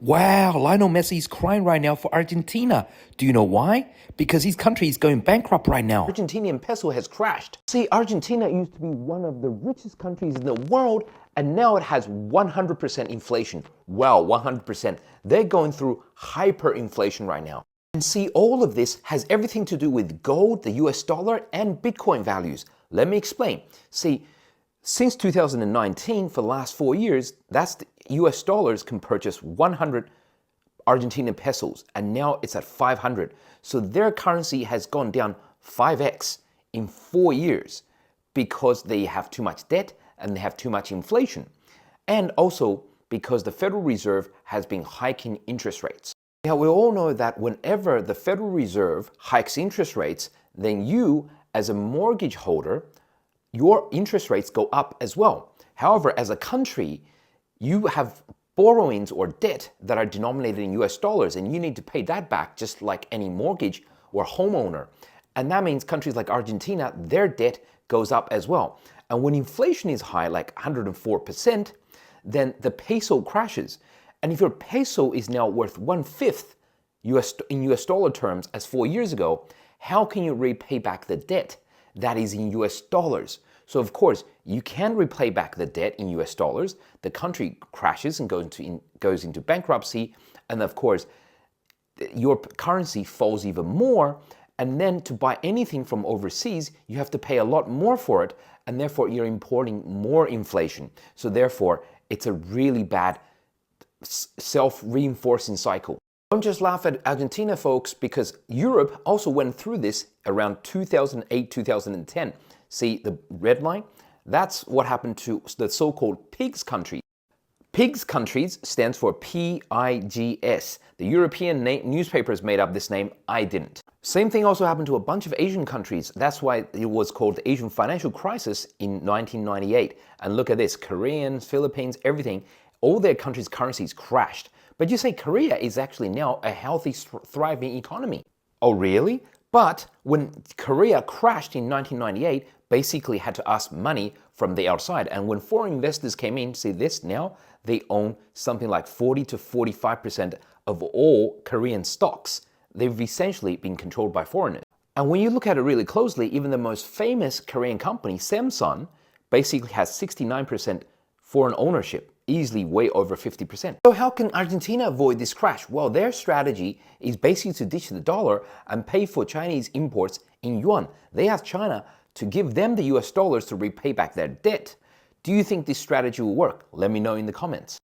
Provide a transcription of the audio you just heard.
Wow, Lionel Messi's crying right now for Argentina. Do you know why? Because his country is going bankrupt right now. Argentinian peso has crashed. See, Argentina used to be one of the richest countries in the world, and now it has 100% inflation. Well, 100%. They're going through hyperinflation right now. And see, all of this has everything to do with gold, the US dollar, and Bitcoin values. Let me explain. See, since 2019, for the last 4 years, that's the US dollars can purchase 100 Argentinian pesos, and now it's at 500. So their currency has gone down 5x in 4 years because they have too much debt and they have too much inflation. And also because the Federal Reserve has been hiking interest rates. Now, we all know that whenever the Federal Reserve hikes interest rates, then you, as a mortgage holder, your interest rates go up as well. However, as a country, you have borrowings or debt that are denominated in US dollars, and you need to pay that back just like any mortgage or homeowner. And that means countries like Argentina, their debt goes up as well. And when inflation is high, like 104%, then the peso crashes. And if your peso is now worth 1/5 in US dollar terms as 4 years ago, how can you repay back the debt that is in US dollars? So of course, you can repay back the debt in US dollars, the country crashes and goes into bankruptcy, and of course, your currency falls even more, and then to buy anything from overseas, you have to pay a lot more for it, and therefore you're importing more inflation. So therefore, it's a really bad self-reinforcing cycle. Don't just laugh at Argentina, folks, because Europe also went through this around 2008, 2010. See the red line? That's what happened to the so-called PIGS countries. PIGS countries stands for PIGS. The European newspapers made up this name, I didn't. Same thing also happened to a bunch of Asian countries. That's why it was called the Asian Financial Crisis in 1998. And look at this, Koreans, Philippines, everything, all their countries' currencies crashed. But you say Korea is actually now a healthy, thriving economy. Oh, really? But when Korea crashed in 1998, basically had to ask money from the outside. And when foreign investors came in, see this now, they own something like 40 to 45% of all Korean stocks. They've essentially been controlled by foreigners. And when you look at it really closely, even the most famous Korean company, Samsung, basically has 69% foreign ownership, easily way over 50%. So how can Argentina avoid this crash? Well, their strategy is basically to ditch the dollar and pay for Chinese imports in yuan. They ask China to give them the US dollars to repay back their debt. Do you think this strategy will work? Let me know in the comments.